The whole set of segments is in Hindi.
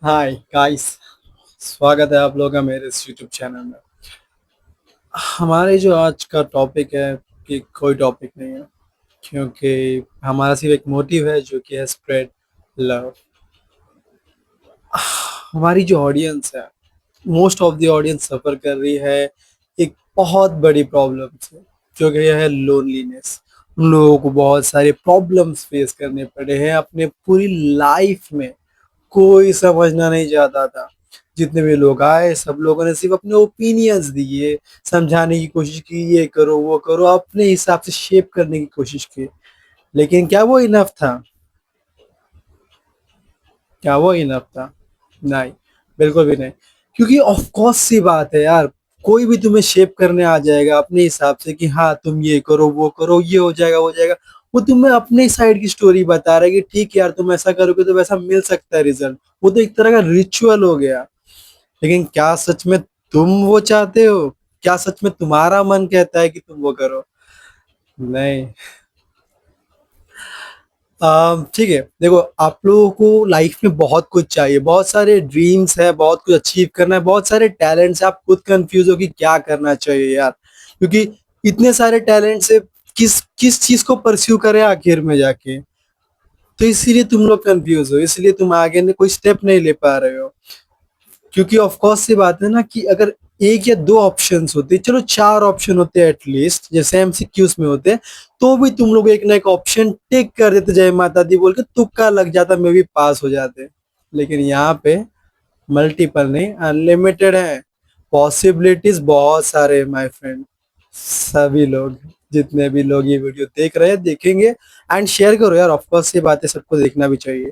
Hi guys. स्वागत है आप लोगों का मेरे इस यूट्यूब चैनल में। हमारे जो आज का टॉपिक है कि कोई टॉपिक नहीं है, क्योंकि हमारा सिर्फ एक मोटिव है जो कि है स्प्रेड लव। हमारी जो ऑडियंस है, मोस्ट ऑफ द ऑडियंस सफ़र कर रही है एक बहुत बड़ी प्रॉब्लम से, जो कि है लोनलीनेस। उन लोगों को बहुत सारे प्रॉब्लम्स फेस करने पड़े हैं अपने पूरी लाइफ में। कोई समझना नहीं चाहता था। जितने भी लोग आए सब लोगों ने सिर्फ अपने ओपिनियंस दिए, समझाने की कोशिश की, ये करो वो करो, अपने हिसाब से शेप करने की कोशिश की। लेकिन क्या वो इनफ था? क्या वो इनफ था? नहीं, बिल्कुल भी नहीं। क्योंकि ऑफ कोर्स सी बात है यार, कोई भी तुम्हें शेप करने आ जाएगा अपने हिसाब से कि हाँ तुम ये करो वो करो, ये हो जाएगा वो हो जाएगा। वो तुम्हें अपने साइड की स्टोरी बता रहा है कि ठीक है यार, तुम ऐसा करोगे तो वैसा मिल सकता है रिजल्ट। वो तो एक तरह का रिचुअल हो गया। लेकिन क्या सच में तुम वो चाहते हो? क्या सच में तुम्हारा मन कहता है कि तुम वो करो? नहीं। ठीक है, देखो, आप लोगों को लाइफ में बहुत कुछ चाहिए, बहुत सारे ड्रीम्स है, बहुत कुछ अचीव करना है, बहुत सारे टैलेंट्स है। आप खुद कंफ्यूज हो कि क्या करना चाहिए यार, क्योंकि इतने सारे टैलेंट्स है। किस किस चीज को परस्यू करें आखिर में जाके? तो इसीलिए तुम लोग कंफ्यूज हो, इसलिए तुम आगे ने कोई स्टेप नहीं ले पा रहे हो। क्योंकि ऑफ कोर्स सी बात है ना कि अगर एक या दो ऑप्शंस होते, चलो चार ऑप्शन होते एटलीस्ट, जैसे एमसीक्यूज में होते, तो भी तुम लोग एक ना एक ऑप्शन टिक कर देते, जय माता दी बोल के तुक्का लग जाता, मैं भी पास हो जाते। लेकिन यहाँ पे मल्टीपल नहीं, अनलिमिटेड है। पॉसिबिलिटीज बहुत सारे हैं माय फ्रेंड। सभी लोग, जितने भी लोग ये वीडियो देख रहे हैं देखेंगे, एंड शेयर करो यार, ऑफ कोर्स ये बातें सबको देखना भी चाहिए।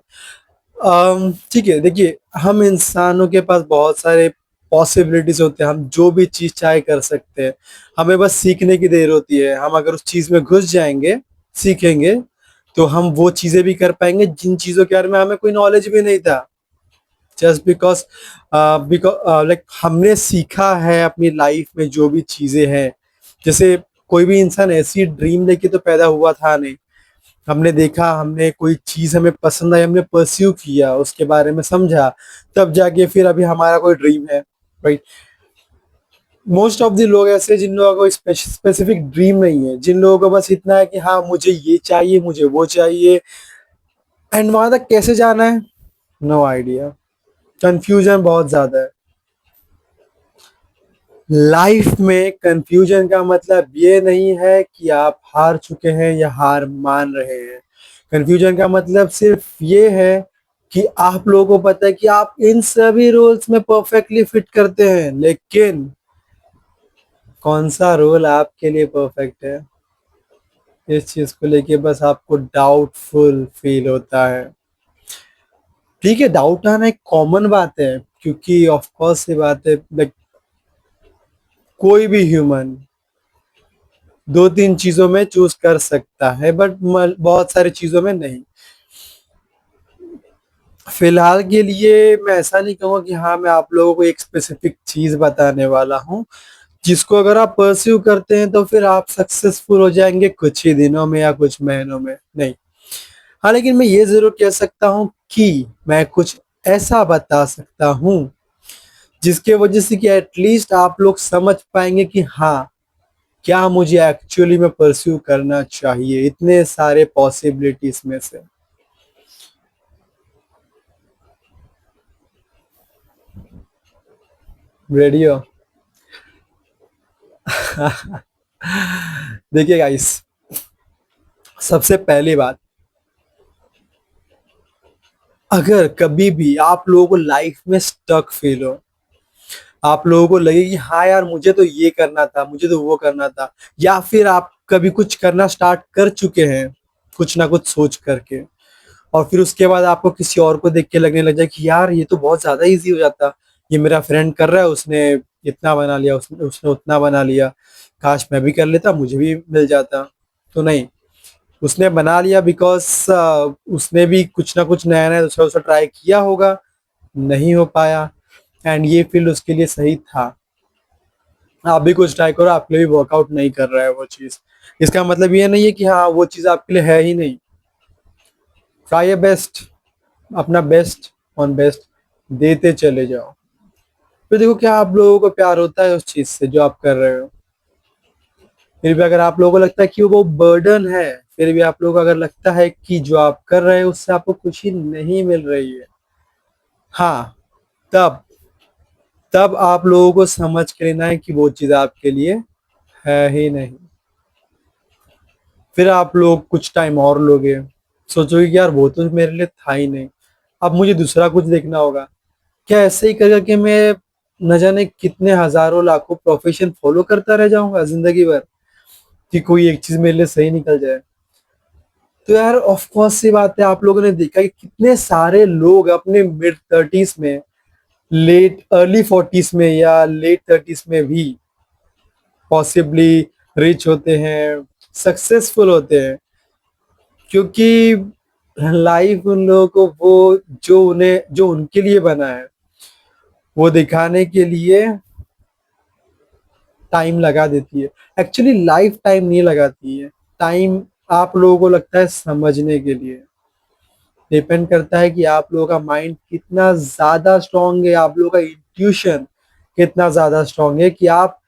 ठीक है, देखिए, हम इंसानों के पास बहुत सारे पॉसिबिलिटीज होते हैं, हम जो भी चीज चाहे कर सकते हैं। हमें बस सीखने की देर होती है। हम अगर उस चीज में घुस जाएंगे, सीखेंगे, तो हम वो चीजें भी कर पाएंगे जिन चीजों के बारे में हमें कोई नॉलेज भी नहीं था। जस्ट बिकॉज बिकॉज लाइक हमने सीखा है अपनी लाइफ में जो भी चीजें हैं। जैसे कोई भी इंसान ऐसी ड्रीम लेके तो पैदा हुआ था नहीं। हमने देखा, हमने कोई चीज हमें पसंद आई, हमने परस्यू किया, उसके बारे में समझा, तब जाके फिर अभी हमारा कोई ड्रीम है, राइट। मोस्ट ऑफ द लोग ऐसे जिन लोगों को स्पेसिफिक ड्रीम नहीं है, जिन लोगों को बस इतना है कि हाँ मुझे ये चाहिए, मुझे वो चाहिए, एंड वहां तक कैसे जाना है, नो आइडिया। कंफ्यूजन बहुत ज्यादा है। लाइफ में कंफ्यूजन का मतलब ये नहीं है कि आप हार चुके हैं या हार मान रहे हैं। कंफ्यूजन का मतलब सिर्फ ये है कि आप लोगों को पता है कि आप इन सभी रोल्स में परफेक्टली फिट करते हैं, लेकिन कौन सा रोल आपके लिए परफेक्ट है, इस चीज को लेके बस आपको डाउटफुल फील होता है। ठीक है, डाउट आना एक कॉमन बात है, क्योंकि ऑफ कोर्स ये बात है, like, कोई भी ह्यूमन दो तीन चीजों में चूज कर सकता है, बट बहुत सारी चीजों में नहीं। फिलहाल के लिए मैं ऐसा नहीं कहूँगा कि हाँ मैं आप लोगों को एक स्पेसिफिक चीज बताने वाला हूँ जिसको अगर आप परस्यू करते हैं तो फिर आप सक्सेसफुल हो जाएंगे कुछ ही दिनों में या कुछ महीनों में, नहीं। हाँ, लेकिन मैं ये जरूर कह सकता हूँ कि मैं कुछ ऐसा बता सकता हूँ जिसके वजह से कि एटलीस्ट आप लोग समझ पाएंगे कि हाँ, क्या मुझे एक्चुअली में परस्यू करना चाहिए इतने सारे पॉसिबिलिटीज में से। रेडियो। देखिए गाइस, सबसे पहली बात, अगर कभी भी आप लोगों को लाइफ में स्टक फील हो, आप लोगों को लगे कि हाँ यार मुझे तो ये करना था, मुझे तो वो करना था, या फिर आप कभी कुछ करना स्टार्ट कर चुके हैं कुछ ना कुछ सोच करके, और फिर उसके बाद आपको किसी और को देख के लगने लग जाए कि यार ये तो बहुत ज्यादा इजी हो जाता, ये मेरा फ्रेंड कर रहा है, उसने इतना बना लिया, उसने उसने उतना बना लिया, काश मैं भी कर लेता, मुझे भी मिल जाता। तो नहीं, उसने बना लिया बिकॉज उसने भी कुछ ना कुछ नया नया दूसरा दूसरा ट्राई किया होगा, नहीं हो पाया, एंड ये फील्ड उसके लिए सही था। आप भी कुछ ट्राई करो, आपके लिए भी वर्कआउट नहीं कर रहा है वो चीज, इसका मतलब ये नहीं है कि हाँ वो चीज आपके लिए है ही नहीं। ट्राई योर बेस्ट, अपना बेस्ट ऑन बेस्ट देते चले जाओ। फिर देखो क्या आप लोगों को प्यार होता है उस चीज से जो आप कर रहे हो। फिर भी अगर आप लोगों को लगता है कि वो बर्डन है, फिर भी आप लोगों को अगर लगता है कि जो आप कर रहे हो उससे आपको खुशी नहीं मिल रही है, हाँ, तब तब आप लोगों को समझ के लेना है कि वो चीज आपके लिए है ही नहीं। फिर आप लोग कुछ टाइम और लोगे, सोचोगे कि यार वो तो मेरे लिए था ही नहीं, अब मुझे दूसरा कुछ देखना होगा। क्या ऐसे ही कर करके मैं न जाने कितने हजारों लाखों प्रोफेशन फॉलो करता रह जाऊंगा जिंदगी भर, कि कोई एक चीज मेरे लिए सही निकल जाए। तो यार ऑफ कोर्स सी बात है, आप लोगों ने देखा कि कितने सारे लोग अपने मिड 30s में, लेट अर्ली 40s में या लेट 30s में भी पॉसिबली रिच होते हैं, सक्सेसफुल होते हैं, क्योंकि लाइफ उन लोगों को वो जो उनके लिए बना है वो दिखाने के लिए टाइम लगा देती है। एक्चुअली लाइफ टाइम नहीं लगाती है, टाइम आप लोगों को लगता है समझने के लिए। डिपेंड करता है कि आप लोगों का माइंड कितना ज्यादा स्ट्रांग है, आप लोगों का इंट्यूशन कितना ज्यादा स्ट्रांग है कि आप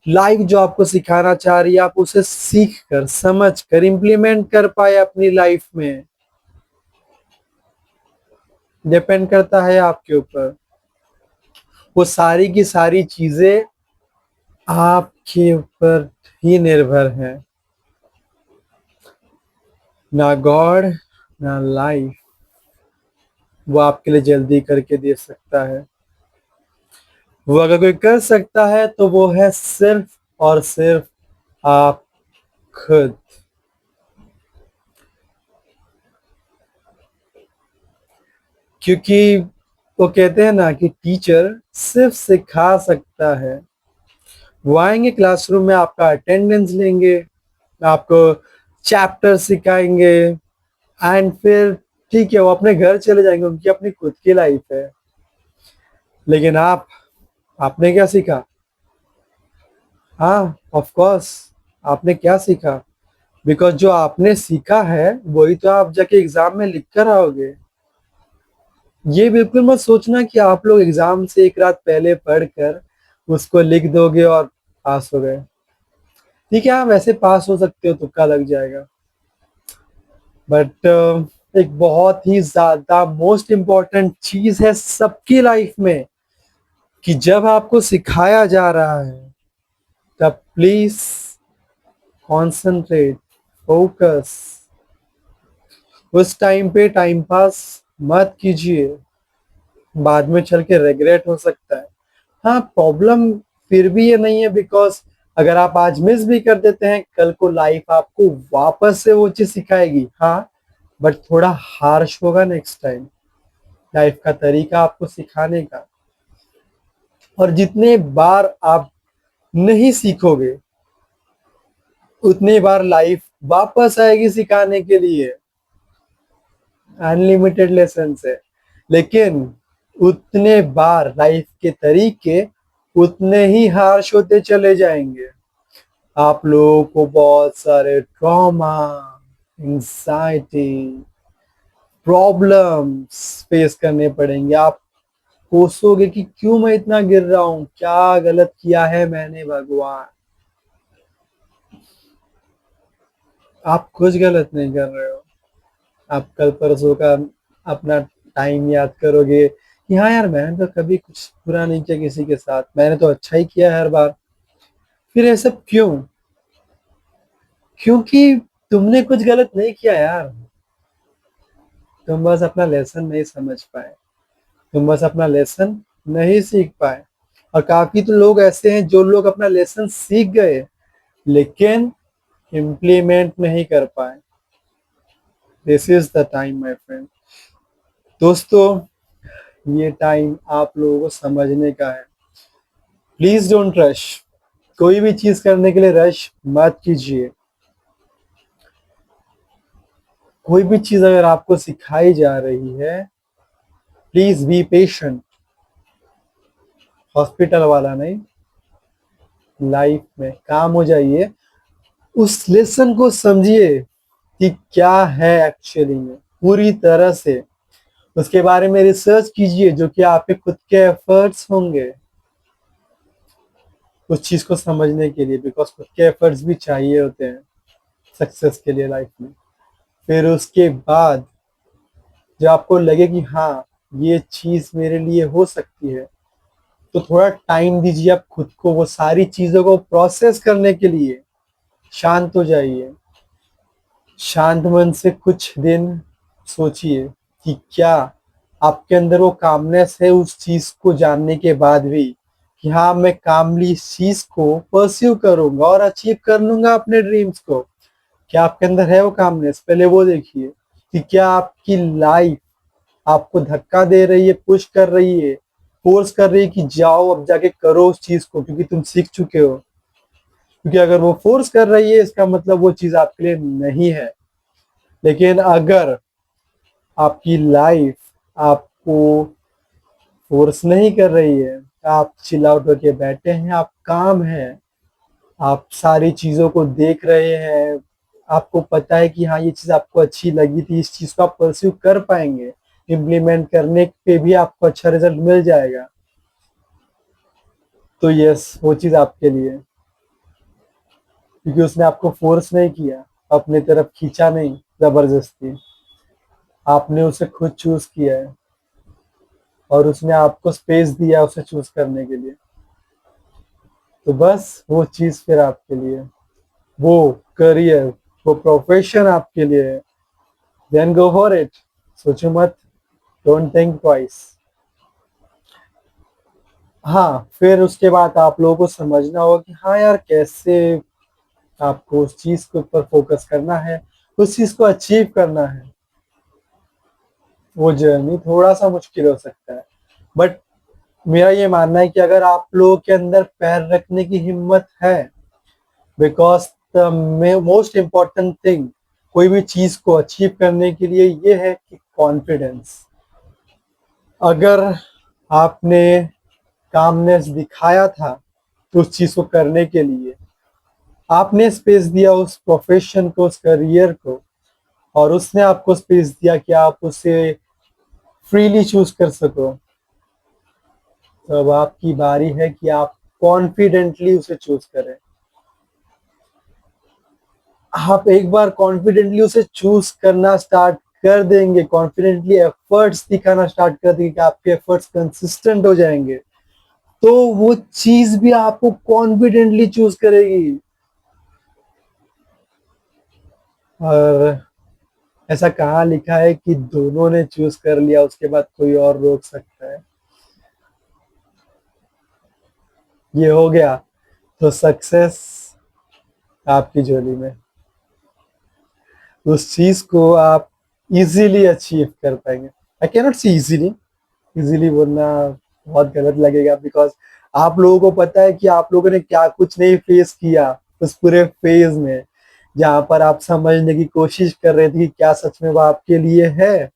लाइफ जो आपको सिखाना चाह रही है आप उसे सीख कर, समझ कर, इम्प्लीमेंट कर पाए अपनी लाइफ में। डिपेंड करता है आपके ऊपर। वो सारी की सारी चीजें आपके ऊपर ही निर्भर है, ना गॉड ना लाइफ वो आपके लिए जल्दी करके दे सकता है। वो अगर कोई कर सकता है तो वो है सिर्फ और सिर्फ आप खुद। क्योंकि वो कहते हैं ना कि टीचर सिर्फ सिखा सकता है। वो आएंगे क्लासरूम में, आपका अटेंडेंस लेंगे, आपको चैप्टर सिखाएंगे, एंड फिर ठीक है वो अपने घर चले जाएंगे, उनकी अपनी खुद की लाइफ है। लेकिन आपने क्या सीखा? हाँ ऑफ कोर्स, आपने क्या सीखा? बिकॉज जो आपने सीखा है वही तो आप जाके एग्जाम में लिख कर आओगे। ये बिल्कुल मत सोचना कि आप लोग एग्जाम से एक रात पहले पढ़कर उसको लिख दोगे और पास हो गए। ठीक है, हाँ वैसे पास हो सकते हो, तुक्का लग जाएगा, बट एक बहुत ही ज्यादा मोस्ट इम्पोर्टेंट चीज है सबकी लाइफ में कि जब आपको सिखाया जा रहा है तब प्लीज कॉन्सेंट्रेट, फोकस। उस टाइम पे टाइम पास मत कीजिए, बाद में चल के रिग्रेट हो सकता है। हाँ प्रॉब्लम फिर भी ये नहीं है, बिकॉज अगर आप आज मिस भी कर देते हैं कल को लाइफ आपको वापस से वो चीज सिखाएगी, हाँ, बट थोड़ा हार्श होगा नेक्स्ट टाइम लाइफ का तरीका आपको सिखाने का। और जितने बार आप नहीं सीखोगे उतनी बार लाइफ वापस आएगी सिखाने के लिए। अनलिमिटेड लेसन है, लेकिन उतने बार लाइफ के तरीके उतने ही हार्श होते चले जाएंगे। आप लोगों को बहुत सारे ट्रॉमा, एंजाइटी, प्रॉब्लम्स फेस करने पड़ेंगे। आप कोसोगे कि क्यों मैं इतना गिर रहा हूं, क्या गलत किया है मैंने भगवान। आप कुछ गलत नहीं कर रहे हो। आप कल परसों का अपना टाइम याद करोगे कि हाँ यार मैंने तो कभी कुछ बुरा नहीं किया किसी के साथ, मैंने तो अच्छा ही किया हर बार। फिर ये सब क्यों? क्योंकि तुमने कुछ गलत नहीं किया यार, तुम बस अपना लेसन नहीं समझ पाए, तुम बस अपना लेसन नहीं सीख पाए। और काफी तो लोग ऐसे हैं जो लोग अपना लेसन सीख गए लेकिन इम्प्लीमेंट नहीं कर पाए। This is the time my friend. दोस्तों, ये टाइम आप लोगों को समझने का है। प्लीज डोंट रश, कोई भी चीज करने के लिए रश मत कीजिए। कोई भी चीज अगर आपको सिखाई जा रही है प्लीज बी पेशेंट। हॉस्पिटल वाला नहीं, लाइफ में काम हो जाइए, उस लेसन को समझिए कि क्या है एक्चुअली में पूरी तरह से। उसके बारे में रिसर्च कीजिए, जो कि आपके खुद के एफर्ट्स होंगे उस चीज को समझने के लिए, बिकॉज खुद के एफर्ट्स भी चाहिए होते हैं सक्सेस के लिए लाइफ में। फिर उसके बाद जब आपको लगे कि हाँ, ये चीज मेरे लिए हो सकती है, तो थोड़ा टाइम दीजिए आप खुद को वो सारी चीजों को प्रोसेस करने के लिए। शांत हो जाइए, शांत मन से कुछ दिन सोचिए कि क्या आपके अंदर वो कामनेस है उस चीज को जानने के बाद भी, कि हाँ, मैं कामली इस चीज को परस्यू करूंगा और अचीव कर लूंगा अपने ड्रीम्स को। क्या आपके अंदर है वो कामनेस? पहले वो देखिए कि क्या आपकी लाइफ आपको धक्का दे रही है, पुश कर रही है, फोर्स कर रही है कि जाओ अब जाके करो उस चीज को क्योंकि तुम सीख चुके हो। क्योंकि अगर वो फोर्स कर रही है इसका मतलब वो चीज आपके लिए नहीं है। लेकिन अगर आपकी लाइफ आपको फोर्स नहीं कर रही है, आप चिल आउट होके बैठे हैं, आप काम हैं, आप सारी चीजों को देख रहे हैं, आपको पता है कि हाँ, ये चीज आपको अच्छी लगी थी, इस चीज को आप परस्यू कर पाएंगे, इम्प्लीमेंट करने पे भी आपको अच्छा रिजल्ट मिल जाएगा, तो यस, वो चीज आपके लिए है। क्योंकि उसने आपको फोर्स नहीं किया, अपनी तरफ खींचा नहीं जबरदस्ती, आपने उसे खुद चूज किया है और उसने आपको स्पेस दिया उसे चूज करने के लिए। तो बस वो चीज फिर आपके लिए, वो करियर, वो प्रोफेशन आपके लिए है, देन गो फॉर इट। सोचो मत, डोंट थिंक ट्वाइस। हाँ, फिर उसके बाद आप लोगों को समझना होगा कि हाँ यार, कैसे आपको उस चीज के ऊपर फोकस करना है, उस चीज को अचीव करना है। वो जर्नी थोड़ा सा मुश्किल हो सकता है, बट मेरा ये मानना है कि अगर आप लोगों के अंदर पैर रखने की हिम्मत है, because the most important thing कोई भी चीज को अचीव करने के लिए ये है कि कॉन्फिडेंस। अगर आपने कामनेस दिखाया था उस चीज को करने के लिए, आपने स्पेस दिया उस प्रोफेशन को, उस करियर को, और उसने आपको स्पेस दिया कि आप उसे फ्रीली चूज कर सको, तो अब आपकी बारी है कि आप कॉन्फिडेंटली उसे चूज करें। आप एक बार कॉन्फिडेंटली उसे चूज करना स्टार्ट कर देंगे, कॉन्फिडेंटली एफर्ट्स दिखाना स्टार्ट कर देंगे, कि आपके एफर्ट्स कंसिस्टेंट हो जाएंगे, तो वो चीज भी आपको कॉन्फिडेंटली चूज करेगी। और ऐसा कहाँ लिखा है कि दोनों ने चूज कर लिया उसके बाद कोई और रोक सकता है? ये हो गया तो सक्सेस आपकी झोली में। उस चीज को आप इजीली अचीव कर पाएंगे। I can not see easily, easily बोलना बहुत गलत लगेगा, बिकॉज आप लोगों को पता है कि आप लोगों ने क्या कुछ नहीं फेस किया उस पूरे फेज में, जहां पर आप समझने की कोशिश कर रहे थे कि क्या सच में वो आपके लिए है।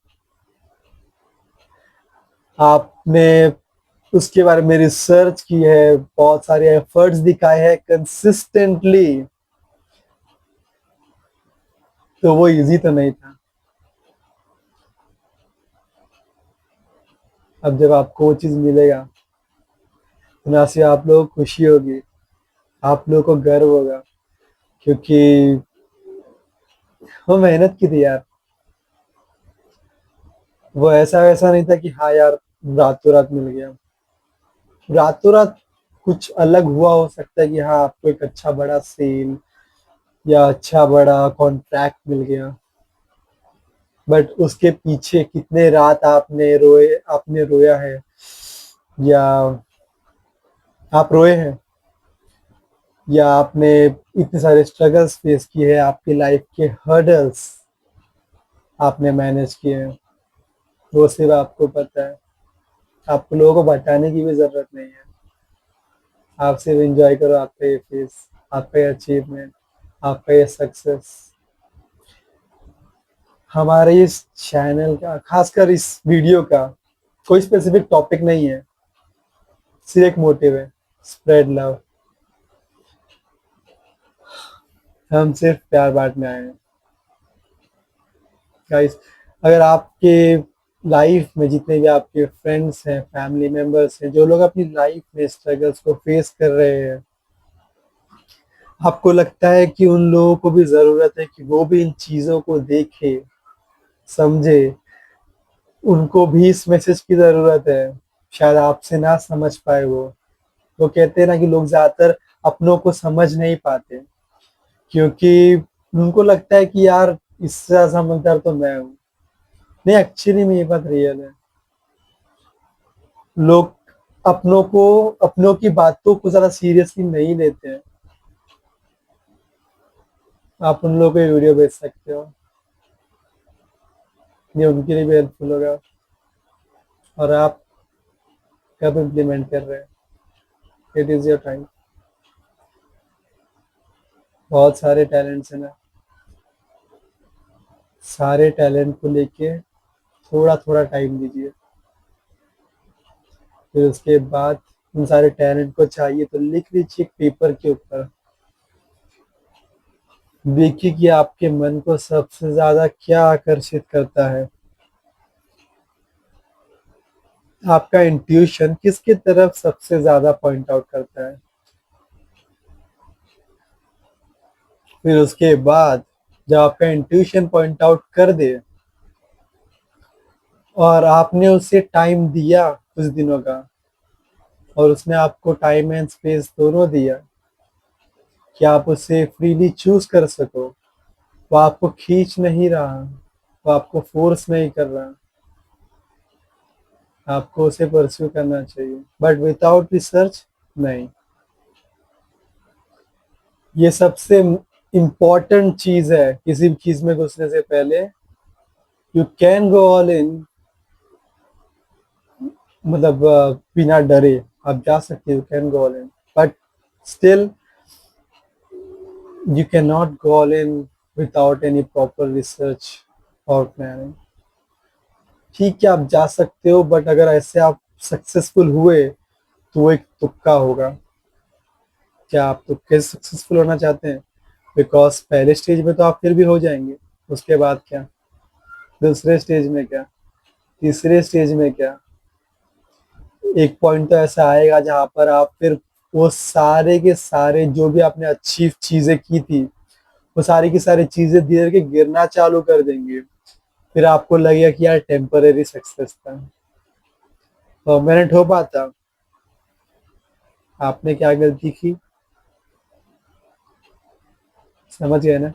आपने उसके बारे में रिसर्च की है, बहुत सारे एफर्ट्स दिखाए हैं कंसिस्टेंटली, तो वो इजी तो नहीं था। अब जब आपको वो चीज मिलेगा तो ना सिर्फ आप लोगों को खुशी होगी, आप लोगों को गर्व होगा, क्योंकि वो मेहनत की थी यार। वो ऐसा वैसा नहीं था कि हाँ यार, रातों रात मिल गया। रातों रात कुछ अलग हुआ हो सकता है कि हाँ, आपको एक अच्छा बड़ा सेल या अच्छा बड़ा कॉन्ट्रैक्ट मिल गया, बट उसके पीछे कितने रात आपने रोया है, या आप रोए हैं, या आपने इतने सारे स्ट्रगल्स फेस किए हैं, आपकी लाइफ के हर्डल्स आपने मैनेज किए हैं, वो सिर्फ आपको पता है। आपको लोगों को बताने की भी जरूरत नहीं है। आप सिर्फ एंजॉय करो आपका ये फेस, आपका ये अचीवमेंट, आपका ये सक्सेस। हमारे इस चैनल का, खासकर इस वीडियो का, कोई स्पेसिफिक टॉपिक नहीं है, सिर्फ एक मोटिव है, स्प्रेड लव। हम सिर्फ प्यार बांटने आए हैं गाइस। अगर आपके लाइफ में जितने भी आपके फ्रेंड्स हैं, फैमिली मेंबर्स हैं, जो लोग अपनी लाइफ में स्ट्रगल्स को फेस कर रहे हैं, आपको लगता है कि उन लोगों को भी ज़रूरत है कि वो भी इन चीज़ों को देखे, समझे, उनको भी इस मैसेज की ज़रूरत है। शायद आपसे ना समझ पाए वो कहते हैं ना कि लोग ज़्यादातर अपनों को समझ नहीं पाते, क्योंकि उनको लगता है कि यार इससे ज़्यादा समझदार तो मैं हूँ। नहीं, एक्चुअली में ये बात रियल है। लोग अपनों की बातों को ज़्यादा सीरियसली नहीं लेते हैं। आप उन लोगों को ये वीडियो भेज सकते हो, ये उनके लिए भी हेल्पफुल होगा। और आप कब इम्प्लीमेंट कर रहे हैं? It is your time. बहुत सारे टैलेंट्स हैं ना, सारे टैलेंट को लेके थोड़ा थोड़ा टाइम दीजिए। फिर उसके बाद उन सारे टैलेंट को चाहिए तो लिख लीजिए एक पेपर के ऊपर। देखिए कि आपके मन को सबसे ज्यादा क्या आकर्षित करता है, आपका इंट्यूशन किसकी तरफ सबसे ज्यादा पॉइंट आउट करता है। फिर उसके बाद जब आपका इंट्यूशन पॉइंट आउट कर दे और आपने उसे टाइम दिया कुछ दिनों का, और उसने आपको टाइम एंड स्पेस दोनों दिया कि आप उसे फ्रीली चूज कर सको, वो आपको खींच नहीं रहा, वो आपको फोर्स नहीं कर रहा, आपको उसे परस्यू करना चाहिए, बट विदाउट रिसर्च नहीं। ये सबसे इम्पोर्टेंट चीज है किसी भी चीज में घुसने से पहले। You can go all in, मतलब बिना डरे आप जा सकते हो, you can go all in, but still you can not go all in without any proper research और प्लानिंग। ठीक है, आप जा सकते हो, बट अगर ऐसे आप सक्सेसफुल हुए तो वो एक तुक्का होगा। क्या आप तुक्के से सक्सेसफुल होना चाहते हैं? बिकॉज पहले स्टेज में तो आप फिर भी हो जाएंगे, उसके बाद क्या? दूसरे स्टेज में क्या? तीसरे स्टेज में क्या? एक पॉइंट तो ऐसा आएगा जहां पर आप फिर वो सारे के सारे जो भी आपने अच्छी चीजें की थी, वो सारी की सारी चीजें धीरे धीरे गिरना चालू कर देंगे। फिर आपको लगेगा कि यार टेम्पररी सक्सेस था, परमानेंट हो पाता। आपने क्या गलती की? समझ गए ना?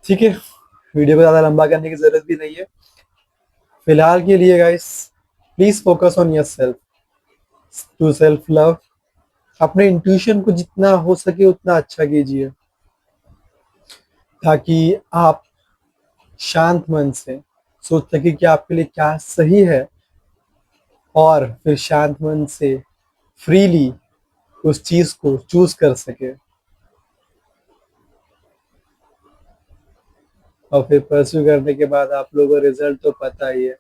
ठीक है, वीडियो को ज्यादा लंबा करने की जरूरत भी नहीं है। फिलहाल के लिए guys, please focus on yourself, to self love. अपने इंट्यूशन को जितना हो सके उतना अच्छा कीजिए, ताकि आप शांत मन से सोच सके कि आपके लिए क्या सही है, और फिर शांत मन से फ्रीली उस चीज को चूज कर सके। और फिर परस्यू करने के बाद आप लोगों को रिजल्ट तो पता ही है,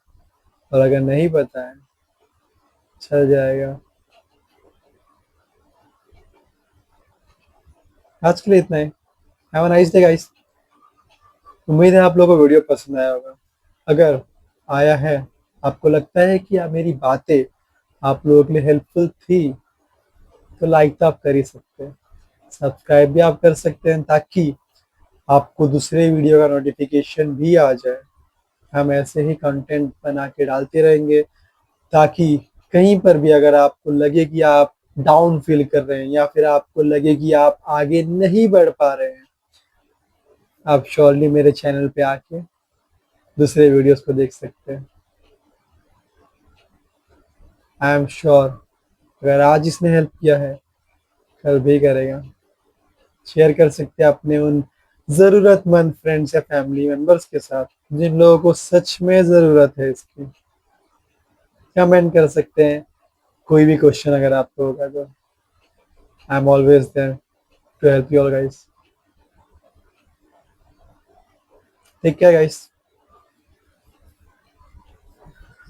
और अगर नहीं पता है, चल जाएगा। आज के लिए इतना ही। Have a nice day guys. उम्मीद है आप लोगों को वीडियो पसंद आया होगा। अगर आया है, आपको लगता है कि मेरी बातें आप लोगों के लिए हेल्पफुल थी, तो लाइक तो आप कर ही सकते हैं, सब्सक्राइब भी आप कर सकते हैं, ताकि आपको दूसरे वीडियो का नोटिफिकेशन भी आ जाए। हम ऐसे ही कंटेंट बना के डालते रहेंगे, ताकि कहीं पर भी अगर आपको लगे कि आप डाउन फील कर रहे हैं, या फिर आपको लगे कि आप आगे नहीं बढ़ पा रहे हैं, आप श्योरली मेरे चैनल पे आके दूसरे वीडियोस को देख सकते हैं। आई एम श्योर अगर आज इसने हेल्प किया है, कल भी करेगा। शेयर कर सकते हैं अपने उन ज़रूरतमंद फ्रेंड्स या फैमिली मेंबर्स के साथ, जिन लोगों को सच में ज़रूरत है इसकी। कमेंट कर सकते हैं कोई भी क्वेश्चन अगर आपको होगा तो। I am always there to help you all guys. Take care guys.